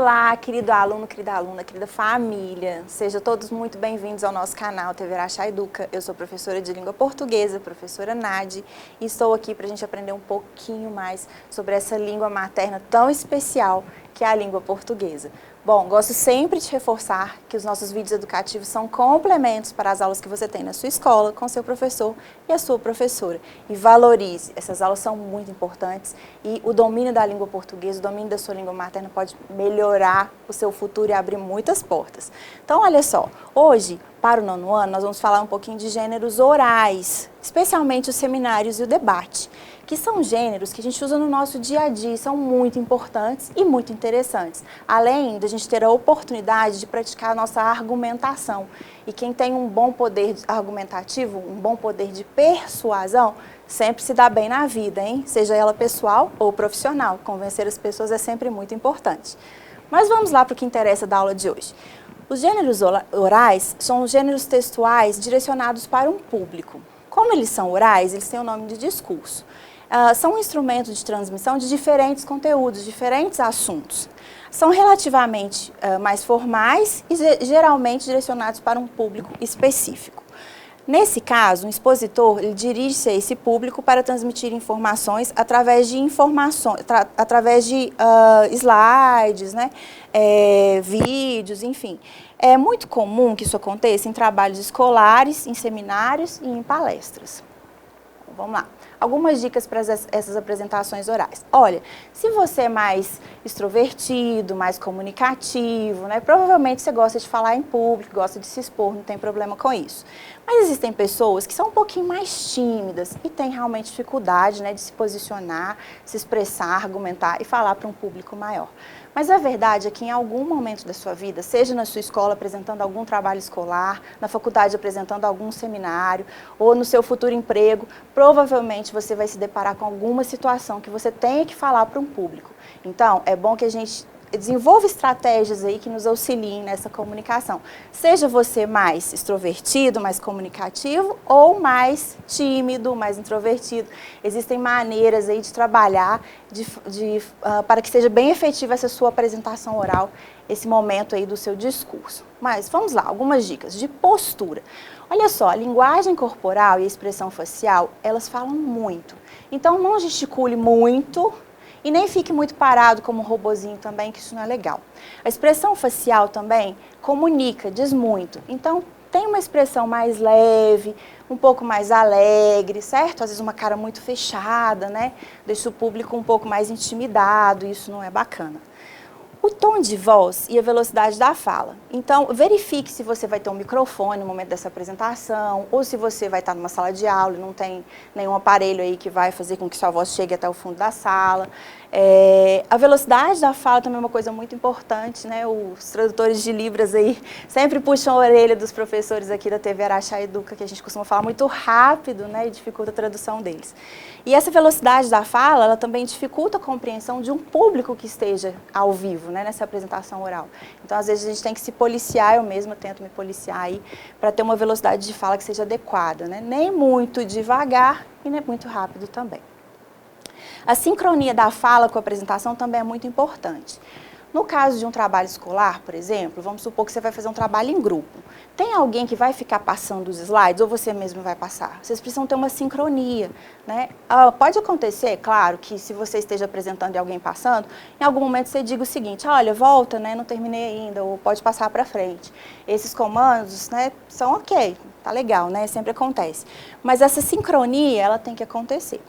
Olá, querido aluno, querida aluna, querida família. Sejam todos muito bem-vindos ao nosso canal TV Araxá Educa. Eu sou professora de língua portuguesa, professora Nadi, e estou aqui para a gente aprender um pouquinho mais sobre essa língua materna tão especial que é a língua portuguesa. Bom, gosto sempre de reforçar que os nossos vídeos educativos são complementos para as aulas que você tem na sua escola, com seu professor e a sua professora. E valorize, essas aulas são muito importantes e o domínio da língua portuguesa, o domínio da sua língua materna pode melhorar o seu futuro e abrir muitas portas. Então, olha só, hoje, para o 9º ano, nós vamos falar um pouquinho de gêneros orais, especialmente os seminários e o debate, que são gêneros que a gente usa no nosso dia a dia, são muito importantes e muito interessantes, além da gente ter a oportunidade de praticar a nossa argumentação. E quem tem um bom poder argumentativo, um bom poder de persuasão, sempre se dá bem na vida, hein? Seja ela pessoal ou profissional. Convencer as pessoas é sempre muito importante. Mas vamos lá para o que interessa da aula de hoje. Os gêneros orais são os gêneros textuais direcionados para um público. Como eles são orais, eles têm o nome de discurso. São um instrumento de transmissão de diferentes conteúdos, diferentes assuntos. São relativamente mais formais e geralmente direcionados para um público específico. Nesse caso, o expositor ele dirige-se a esse público para transmitir informações através de slides, né, vídeos, enfim. É muito comum que isso aconteça em trabalhos escolares, em seminários e em palestras. Vamos lá. Algumas dicas para essas apresentações orais. Olha, se você é mais extrovertido, mais comunicativo, né, provavelmente você gosta de falar em público, gosta de se expor, não tem problema com isso. Mas existem pessoas que são um pouquinho mais tímidas e têm realmente dificuldade, né, de se posicionar, se expressar, argumentar e falar para um público maior. Mas a verdade é que em algum momento da sua vida, seja na sua escola apresentando algum trabalho escolar, na faculdade apresentando algum seminário, ou no seu futuro emprego, provavelmente você vai se deparar com alguma situação que você tenha que falar para um público. Então, é bom que a gente desenvolva estratégias aí que nos auxiliem nessa comunicação. Seja você mais extrovertido, mais comunicativo ou mais tímido, mais introvertido. Existem maneiras aí de trabalhar para que seja bem efetiva essa sua apresentação oral, esse momento aí do seu discurso. Mas vamos lá, algumas dicas de postura. Olha só, a linguagem corporal e a expressão facial, elas falam muito. Então não gesticule muito, e nem fique muito parado como um robozinho também, que isso não é legal. A expressão facial também comunica, diz muito. Então, tem uma expressão mais leve, um pouco mais alegre, certo? Às vezes uma cara muito fechada, né? Deixa o público um pouco mais intimidado, isso não é bacana. O tom de voz e a velocidade da fala. Então, verifique se você vai ter um microfone no momento dessa apresentação, ou se você vai estar numa sala de aula e não tem nenhum aparelho aí que vai fazer com que sua voz chegue até o fundo da sala. A velocidade da fala também é uma coisa muito importante, né? Os tradutores de Libras aí sempre puxam a orelha dos professores aqui da TV Araxá Educa, que a gente costuma falar muito rápido, né? E dificulta a tradução deles. E essa velocidade da fala, ela também dificulta a compreensão de um público que esteja ao vivo, né? Nessa apresentação oral. Então, às vezes, a gente tem que se policiar, eu mesma tento me policiar aí, para ter uma velocidade de fala que seja adequada, né? Nem muito devagar e nem muito rápido também. A sincronia da fala com a apresentação também é muito importante. No caso de um trabalho escolar, por exemplo, vamos supor que você vai fazer um trabalho em grupo. Tem alguém que vai ficar passando os slides ou você mesmo vai passar? Vocês precisam ter uma sincronia, né? Pode acontecer, claro, que se você esteja apresentando e alguém passando, em algum momento você diga o seguinte, olha, volta, né? Não terminei ainda, ou pode passar para frente. Esses comandos, né, são ok, tá legal, né? Sempre acontece. Mas essa sincronia, ela tem que acontecer.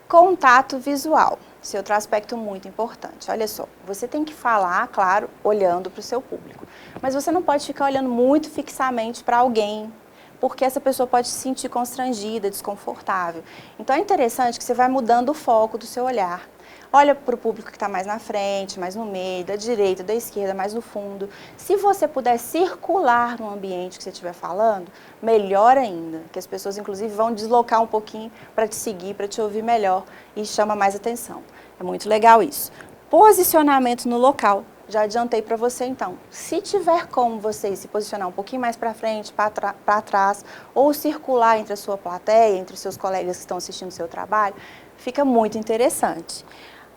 Contato visual, esse outro aspecto muito importante. Olha só, você tem que falar, claro, olhando para o seu público, mas você não pode ficar olhando muito fixamente para alguém, porque essa pessoa pode se sentir constrangida, desconfortável. Então é interessante que você vai mudando o foco do seu olhar. Olha para o público que está mais na frente, mais no meio, da direita, da esquerda, mais no fundo. Se você puder circular no ambiente que você estiver falando, melhor ainda, que as pessoas inclusive vão deslocar um pouquinho para te seguir, para te ouvir melhor e chama mais atenção. É muito legal isso. Posicionamento no local. Já adiantei para você então. Se tiver como você se posicionar um pouquinho mais para frente, para trás, ou circular entre a sua plateia, entre os seus colegas que estão assistindo o seu trabalho, fica muito interessante.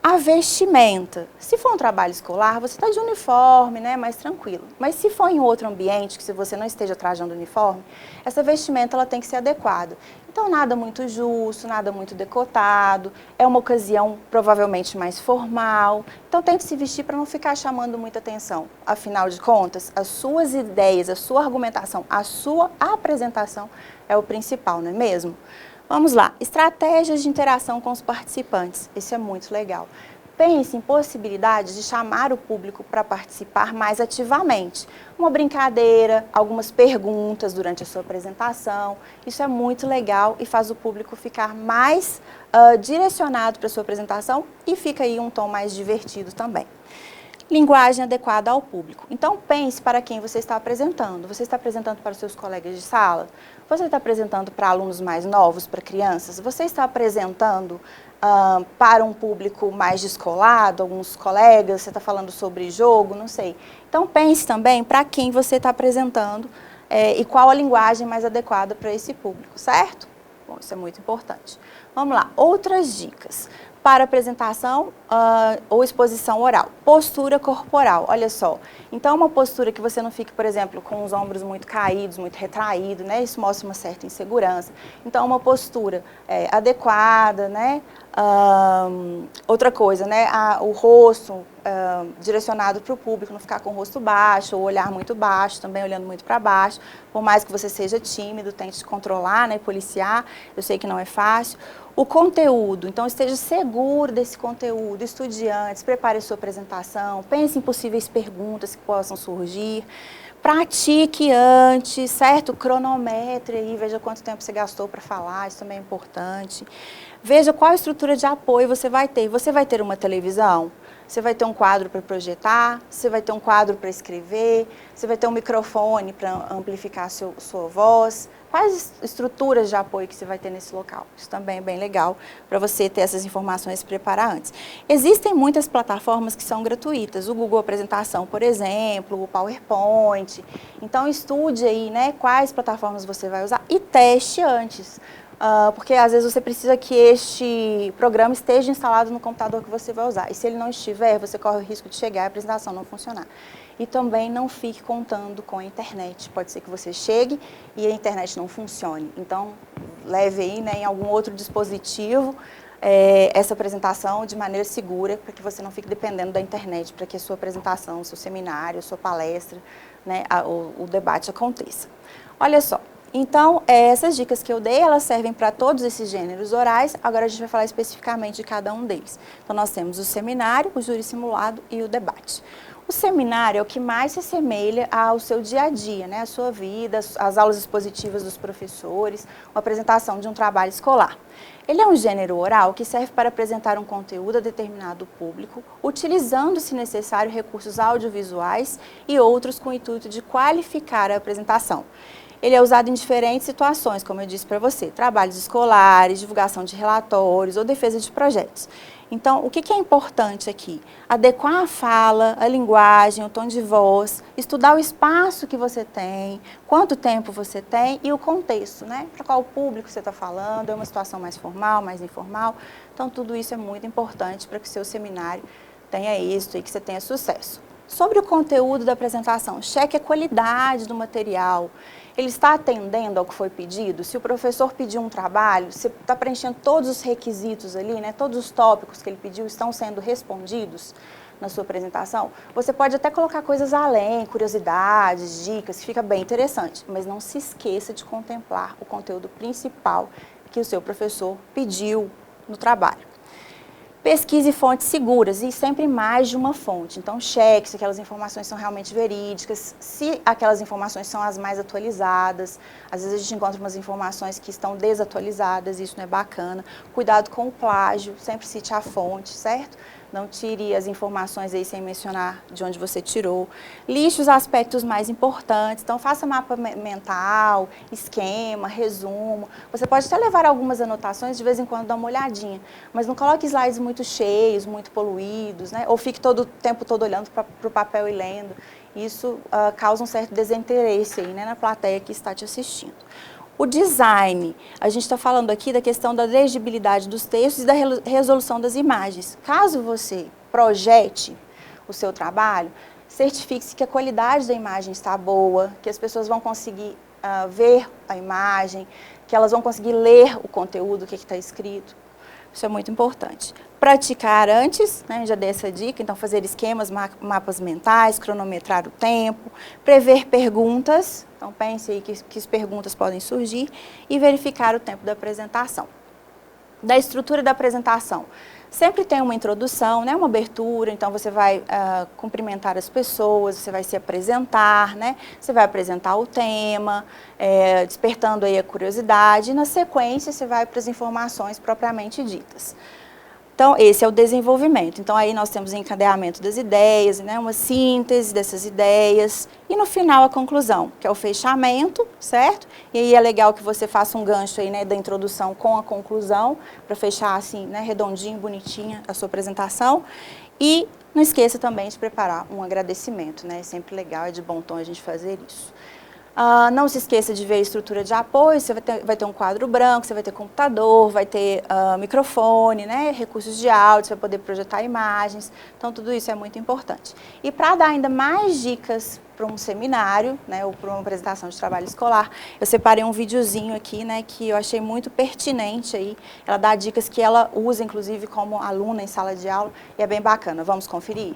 A vestimenta. Se for um trabalho escolar, você está de uniforme, né, mais tranquilo. Mas se for em outro ambiente, que se você não esteja trajando uniforme, essa vestimenta ela tem que ser adequada. Então, nada muito justo, nada muito decotado, é uma ocasião provavelmente mais formal. Então, tente se vestir para não ficar chamando muita atenção. Afinal de contas, as suas ideias, a sua argumentação, a sua apresentação é o principal, não é mesmo? Vamos lá, estratégias de interação com os participantes, isso é muito legal. Pense em possibilidades de chamar o público para participar mais ativamente. Uma brincadeira, algumas perguntas durante a sua apresentação, isso é muito legal e faz o público ficar mais direcionado para a sua apresentação e fica aí um tom mais divertido também. Linguagem adequada ao público. Então, pense para quem você está apresentando. Você está apresentando para os seus colegas de sala? Você está apresentando para alunos mais novos, para crianças? Você está apresentando para um público mais descolado, alguns colegas? Você está falando sobre jogo? Não sei. Então, pense também para quem você está apresentando e qual a linguagem mais adequada para esse público, certo? Bom, isso é muito importante. Vamos lá, outras dicas para apresentação ou exposição oral. Postura corporal, olha só. Então, uma postura que você não fique, por exemplo, com os ombros muito caídos, muito retraídos, né? Isso mostra uma certa insegurança. Então, uma postura adequada, né? Outra coisa, né? O rosto direcionado para o público, não ficar com o rosto baixo ou olhar muito baixo, também olhando muito para baixo. Por mais que você seja tímido, tente se controlar, né? Policiar. Eu sei que não é fácil. O conteúdo, então esteja seguro desse conteúdo, estude antes, prepare a sua apresentação, pense em possíveis perguntas que possam surgir, pratique antes, certo? Cronometre aí, veja quanto tempo você gastou para falar, isso também é importante. Veja qual estrutura de apoio você vai ter. Você vai ter uma televisão? Você vai ter um quadro para projetar? Você vai ter um quadro para escrever? Você vai ter um microfone para amplificar sua voz? Quais estruturas de apoio que você vai ter nesse local? Isso também é bem legal para você ter essas informações e se preparar antes. Existem muitas plataformas que são gratuitas, o Google Apresentação, por exemplo, o PowerPoint. Então, estude aí, né, quais plataformas você vai usar e teste antes. Porque às vezes você precisa que este programa esteja instalado no computador que você vai usar. E se ele não estiver, você corre o risco de chegar e a apresentação não funcionar. E também não fique contando com a internet. Pode ser que você chegue e a internet não funcione. Então, leve aí, né, em algum outro dispositivo essa apresentação de maneira segura, para que você não fique dependendo da internet, para que a sua apresentação, o seu seminário, a sua palestra, né, o debate aconteça. Olha só. Então, essas dicas que eu dei, elas servem para todos esses gêneros orais. Agora a gente vai falar especificamente de cada um deles. Então, nós temos o seminário, o júri simulado e o debate. O seminário é o que mais se assemelha ao seu dia a dia, né? A sua vida, as aulas expositivas dos professores, uma apresentação de um trabalho escolar. Ele é um gênero oral que serve para apresentar um conteúdo a determinado público, utilizando, se necessário, recursos audiovisuais e outros com o intuito de qualificar a apresentação. Ele é usado em diferentes situações, como eu disse para você, trabalhos escolares, divulgação de relatórios ou defesa de projetos. Então, o que é importante aqui? Adequar a fala, a linguagem, o tom de voz, estudar o espaço que você tem, quanto tempo você tem e o contexto, né? Para qual público você está falando, é uma situação mais formal, mais informal. Então, tudo isso é muito importante para que o seu seminário tenha êxito e que você tenha sucesso. Sobre o conteúdo da apresentação, cheque a qualidade do material. Ele está atendendo ao que foi pedido? Se o professor pediu um trabalho, você está preenchendo todos os requisitos ali, né? Todos os tópicos que ele pediu estão sendo respondidos na sua apresentação? Você pode até colocar coisas além, curiosidades, dicas, fica bem interessante, mas não se esqueça de contemplar o conteúdo principal que o seu professor pediu no trabalho. Pesquise fontes seguras e sempre mais de uma fonte. Então, cheque se aquelas informações são realmente verídicas, se aquelas informações são as mais atualizadas. Às vezes a gente encontra umas informações que estão desatualizadas, isso não é bacana. Cuidado com o plágio, sempre cite a fonte, certo? Não tire as informações aí sem mencionar de onde você tirou. Liste os aspectos mais importantes. Então, faça mapa mental, esquema, resumo. Você pode até levar algumas anotações, de vez em quando dá uma olhadinha. Mas não coloque slides muito cheios, muito poluídos, né? Ou fique todo o tempo todo olhando para o papel e lendo. Isso causa um certo desinteresse aí, né, na plateia que está te assistindo. O design, a gente está falando aqui da questão da legibilidade dos textos e da resolução das imagens. Caso você projete o seu trabalho, certifique-se que a qualidade da imagem está boa, que as pessoas vão conseguir ver a imagem, que elas vão conseguir ler o conteúdo, o que está escrito. Isso é muito importante. Praticar antes, né, já dei essa dica, então fazer esquemas, mapas mentais, cronometrar o tempo, prever perguntas, então pense aí que perguntas podem surgir e verificar o tempo da apresentação. Da estrutura da apresentação. Sempre tem uma introdução, né, uma abertura, então você vai cumprimentar as pessoas, você vai se apresentar, né, você vai apresentar o tema, despertando aí a curiosidade, e na sequência você vai para as informações propriamente ditas. Então, esse é o desenvolvimento. Então, aí nós temos o encadeamento das ideias, né, uma síntese dessas ideias, e no final a conclusão, que é o fechamento, certo? E aí é legal que você faça um gancho aí, né, da introdução com a conclusão, para fechar assim, né, redondinho, bonitinha a sua apresentação. E não esqueça também de preparar um agradecimento, né? É sempre legal, é de bom tom a gente fazer isso. Não se esqueça de ver a estrutura de apoio, você vai ter um quadro branco, você vai ter computador, vai ter microfone, né, recursos de áudio, você vai poder projetar imagens, então tudo isso é muito importante. E para dar ainda mais dicas para um seminário, né, ou para uma apresentação de trabalho escolar, eu separei um videozinho aqui, né, que eu achei muito pertinente aí, ela dá dicas que ela usa, inclusive, como aluna em sala de aula, e é bem bacana. Vamos conferir?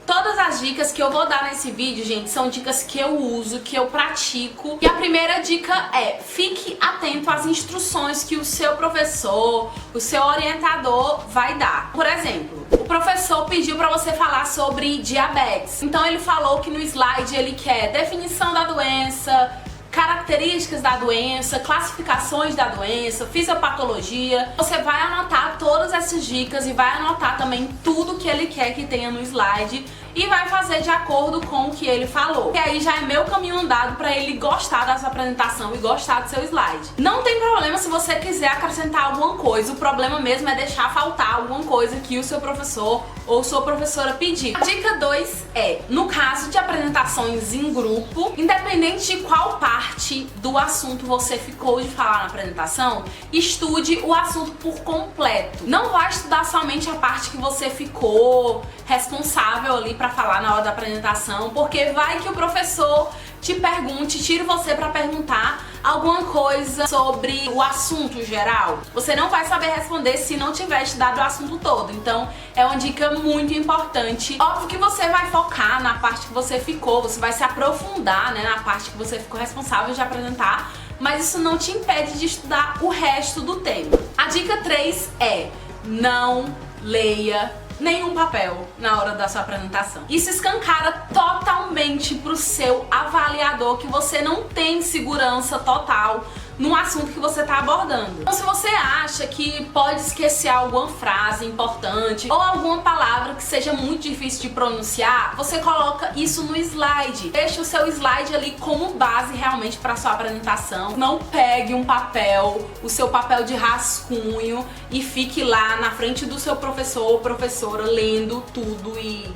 Todas as dicas que eu vou dar nesse vídeo, gente, são dicas que eu uso, que eu pratico. E a primeira dica é: fique atento às instruções que o seu professor, o seu orientador vai dar. Por exemplo, o professor pediu para você falar sobre diabetes. Então ele falou que no slide ele quer definição da doença, características da doença, classificações da doença, fisiopatologia. Você vai anotar todas essas dicas e vai anotar também tudo que ele quer que tenha no slide e vai fazer de acordo com o que ele falou. E aí já é meu caminho andado para ele gostar da sua apresentação e gostar do seu slide. Não tem problema se você quiser acrescentar alguma coisa, o problema mesmo é deixar faltar alguma coisa que o seu professor ou sua professora pedir. A dica 2 é, no caso de apresentações em grupo, independente de qual parte do assunto você ficou de falar na apresentação, estude o assunto por completo. Não vai estudar somente a parte que você ficou responsável ali para falar na hora da apresentação, porque vai que o professor te pergunte, tire você para perguntar alguma coisa sobre o assunto geral. Você não vai saber responder se não tiver estudado o assunto todo. Então, é uma dica muito importante. Óbvio que você vai focar na parte que você ficou, você vai se aprofundar, né, na parte que você ficou responsável de apresentar, mas isso não te impede de estudar o resto do tema. A dica 3 é: não leia nenhum papel na hora da sua apresentação. Isso escancara totalmente pro seu avaliador que você não tem segurança total no assunto que você está abordando. Então, se você acha que pode esquecer alguma frase importante ou alguma palavra que seja muito difícil de pronunciar, você coloca isso no slide. Deixa o seu slide ali como base realmente para sua apresentação. Não pegue um papel, o seu papel de rascunho, e fique lá na frente do seu professor ou professora lendo tudo e...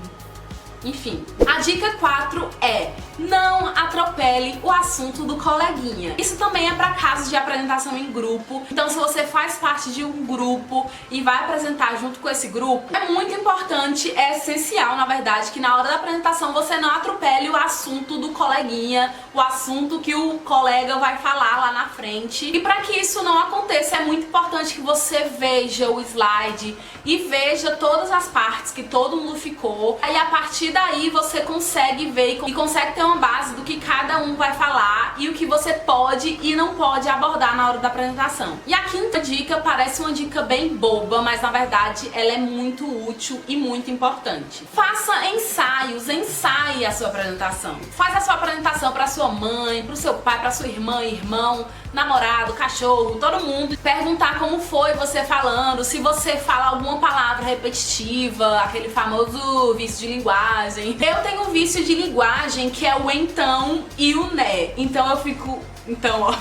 enfim. A dica 4 é: não atropele o assunto do coleguinha. Isso também é para casos de apresentação em grupo. Então, se você faz parte de um grupo e vai apresentar junto com esse grupo, é muito importante, é essencial, na verdade, que na hora da apresentação você não atropele o assunto do coleguinha, o assunto que o colega vai falar lá na frente. E para que isso não aconteça, é muito importante que você veja o slide e veja todas as partes que todo mundo ficou. Aí, a partir daí, você consegue ver e consegue ter uma base do que cada um vai falar e o que você pode e não pode abordar na hora da apresentação. E a quinta dica parece uma dica bem boba, mas na verdade ela é muito útil e muito importante. Faça ensaios, ensaie a sua apresentação. Faz a sua apresentação para sua mãe, para o seu pai, para sua irmã, irmão, namorado, cachorro, todo mundo. Perguntar como foi você falando, se você fala alguma palavra repetitiva, aquele famoso vício de linguagem. Eu tenho um vício de linguagem que é o então e o né. Então eu fico... então, ó...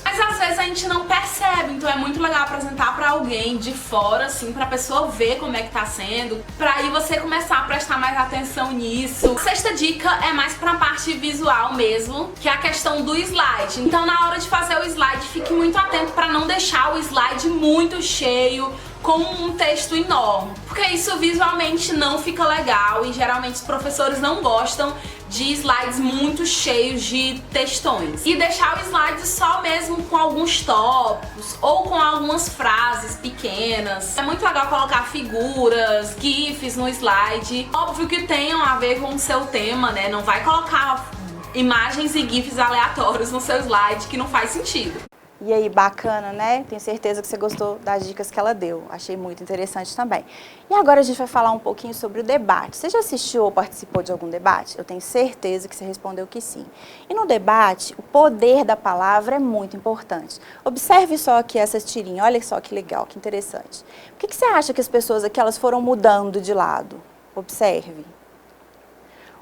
Mas mas às vezes a gente não percebe, então é muito legal apresentar pra alguém de fora, assim, pra pessoa ver como é que tá sendo, pra aí você começar a prestar mais atenção nisso. A sexta dica é mais pra parte visual mesmo, que é a questão do slide. Então na hora de fazer o slide, fique muito atento pra não deixar o slide muito cheio, com um texto enorme, porque isso visualmente não fica legal e geralmente os professores não gostam de slides muito cheios de textões. E deixar o slide só mesmo com alguns tópicos ou com algumas frases pequenas. É muito legal colocar figuras, gifs no slide. Óbvio que tenham a ver com o seu tema, né? Não vai colocar imagens e gifs aleatórios no seu slide, que não faz sentido. E aí, bacana, né? Tenho certeza que você gostou das dicas que ela deu. Achei muito interessante também. E agora a gente vai falar um pouquinho sobre o debate. Você já assistiu ou participou de algum debate? Eu tenho certeza que você respondeu que sim. E no debate, o poder da palavra é muito importante. Observe só aqui essas tirinhas. Olha só que legal, que interessante. Por que você acha que as pessoas aqui elas foram mudando de lado? Observe.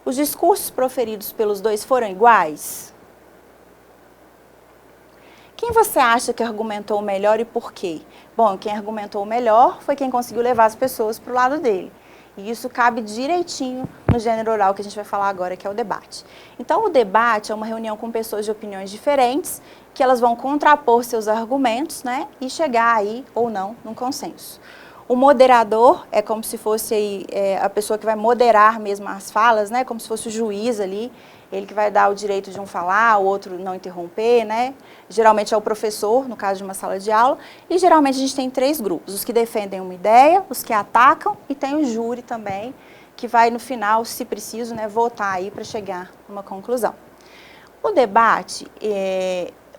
Os discursos proferidos pelos dois foram iguais? Quem você acha que argumentou melhor e por quê? Bom, quem argumentou melhor foi quem conseguiu levar as pessoas para o lado dele. E isso cabe direitinho no gênero oral que a gente vai falar agora, que é o debate. Então, o debate é uma reunião com pessoas de opiniões diferentes, que elas vão contrapor seus argumentos, né, e chegar aí, ou não, num consenso. O moderador é como se fosse aí, a pessoa que vai moderar mesmo as falas, né, como se fosse o juiz ali, ele que vai dar o direito de um falar, o outro não interromper, né? Geralmente é o professor, no caso de uma sala de aula, e geralmente a gente tem 3 grupos, os que defendem uma ideia, os que atacam e tem o júri também, que vai no final, se preciso, né, votar aí para chegar numa conclusão. O debate,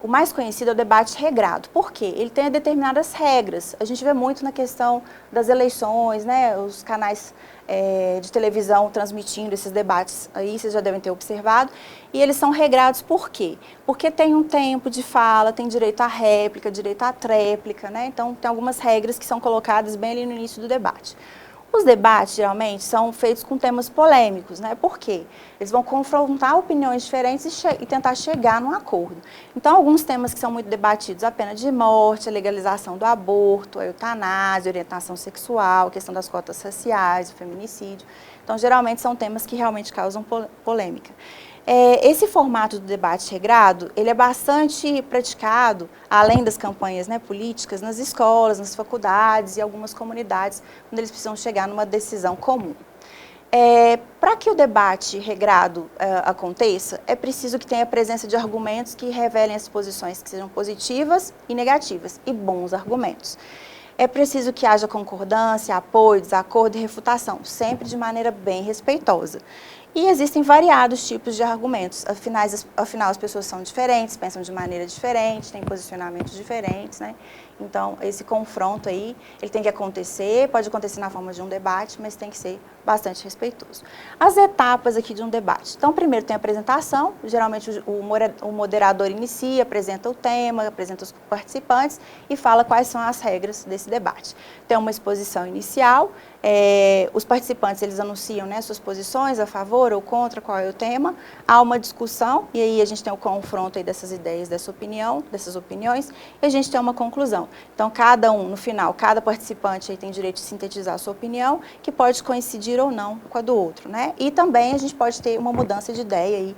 o mais conhecido é o debate regrado. Por quê? Ele tem determinadas regras. A gente vê muito na questão das eleições, né? Os canais de televisão transmitindo esses debates aí, vocês já devem ter observado. E eles são regrados por quê? Porque tem um tempo de fala, tem direito à réplica, direito à tréplica, né? Então, tem algumas regras que são colocadas bem ali no início do debate. Os debates, geralmente, são feitos com temas polêmicos, né? Por quê? Eles vão confrontar opiniões diferentes e tentar chegar num acordo. Então, alguns temas que são muito debatidos, a pena de morte, a legalização do aborto, a eutanásia, a orientação sexual, a questão das cotas raciais, o feminicídio. Então, geralmente, são temas que realmente causam polêmica. Esse formato do debate regrado, ele é bastante praticado, além das campanhas, né, políticas, nas escolas, nas faculdades e algumas comunidades, quando eles precisam chegar numa decisão comum. Para que o debate regrado aconteça, é preciso que tenha a presença de argumentos que revelem as posições que sejam positivas e negativas, e bons argumentos. É preciso que haja concordância, apoio, desacordo e refutação, sempre de maneira bem respeitosa. E existem variados tipos de argumentos, afinal as pessoas são diferentes, pensam de maneira diferente, têm posicionamentos diferentes, né? Então, esse confronto aí, ele tem que acontecer, pode acontecer na forma de um debate, mas tem que ser bastante respeitoso. As etapas aqui de um debate. Então, primeiro tem a apresentação, geralmente o moderador inicia, apresenta o tema, apresenta os participantes e fala quais são as regras desse debate. Tem uma exposição inicial, os participantes eles anunciam, né, suas posições a favor ou contra, qual é o tema, há uma discussão e aí a gente tem o confronto aí dessas ideias, dessas opiniões e a gente tem uma conclusão. Então, no final, cada participante aí tem direito de sintetizar a sua opinião, que pode coincidir ou não com a do outro, né? E também a gente pode ter uma mudança de ideia aí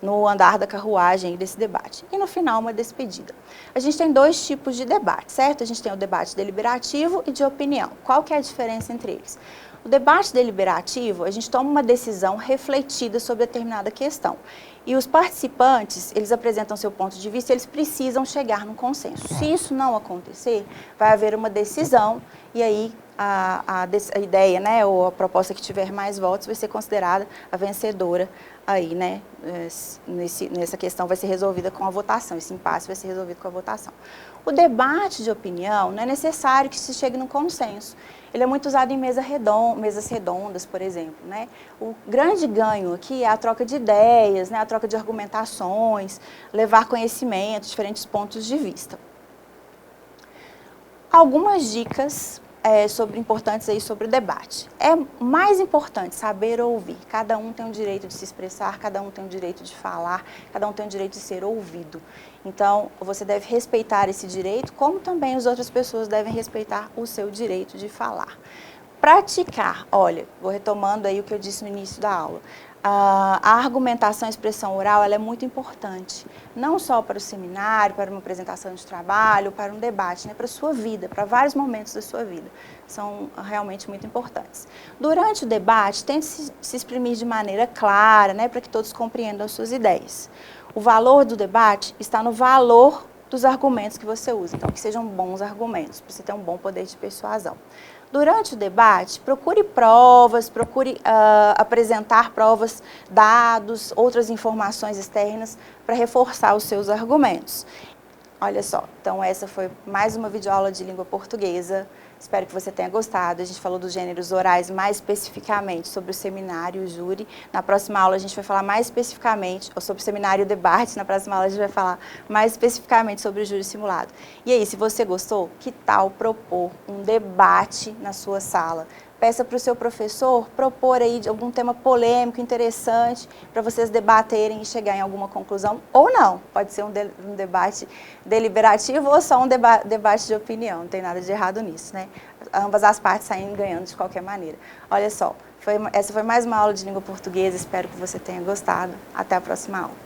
no andar da carruagem aí desse debate. E no final, uma despedida. A gente tem 2 tipos de debate, certo? A gente tem o debate deliberativo e de opinião. Qual que é a diferença entre eles? O debate deliberativo, a gente toma uma decisão refletida sobre determinada questão. E os participantes, eles apresentam seu ponto de vista e eles precisam chegar num consenso. Se isso não acontecer, vai haver uma decisão e aí a ideia, né, ou a proposta que tiver mais votos vai ser considerada a vencedora aí, né, nessa questão vai ser resolvida com a votação, esse impasse vai ser resolvido com a votação. O debate de opinião não é necessário que se chegue num consenso. Ele é muito usado em mesas redondas, por exemplo, né? O grande ganho aqui é a troca de ideias, né, a troca de argumentações, levar conhecimento, diferentes pontos de vista. Algumas dicas importantes aí sobre o debate. É mais importante saber ouvir. Cada um tem o direito de se expressar, cada um tem o direito de falar, cada um tem o direito de ser ouvido. Então, você deve respeitar esse direito, como também as outras pessoas devem respeitar o seu direito de falar. Praticar, olha, vou retomando aí o que eu disse no início da aula. A argumentação e expressão oral ela é muito importante, não só para o seminário, para uma apresentação de trabalho, para um debate, né, para a sua vida, para vários momentos da sua vida. São realmente muito importantes. Durante o debate, tente se exprimir de maneira clara, né, para que todos compreendam as suas ideias. O valor do debate está no valor dos argumentos que você usa, então que sejam bons argumentos, para você ter um bom poder de persuasão. Durante o debate, procure provas, procure apresentar provas, dados, outras informações externas para reforçar os seus argumentos. Olha só, então essa foi mais uma videoaula de língua portuguesa. Espero que você tenha gostado. A gente falou dos gêneros orais mais especificamente sobre o seminário e o júri. Na próxima aula a gente vai falar mais especificamente sobre o seminário e o debate. Na próxima aula a gente vai falar mais especificamente sobre o júri simulado. E aí, se você gostou, que tal propor um debate na sua sala? Peça para o seu professor propor aí algum tema polêmico, interessante, para vocês debaterem e chegar em alguma conclusão, ou não. Pode ser um debate deliberativo ou só um debate de opinião, não tem nada de errado nisso, né? Ambas as partes saem ganhando de qualquer maneira. Olha só, essa foi mais uma aula de língua portuguesa, espero que você tenha gostado. Até a próxima aula.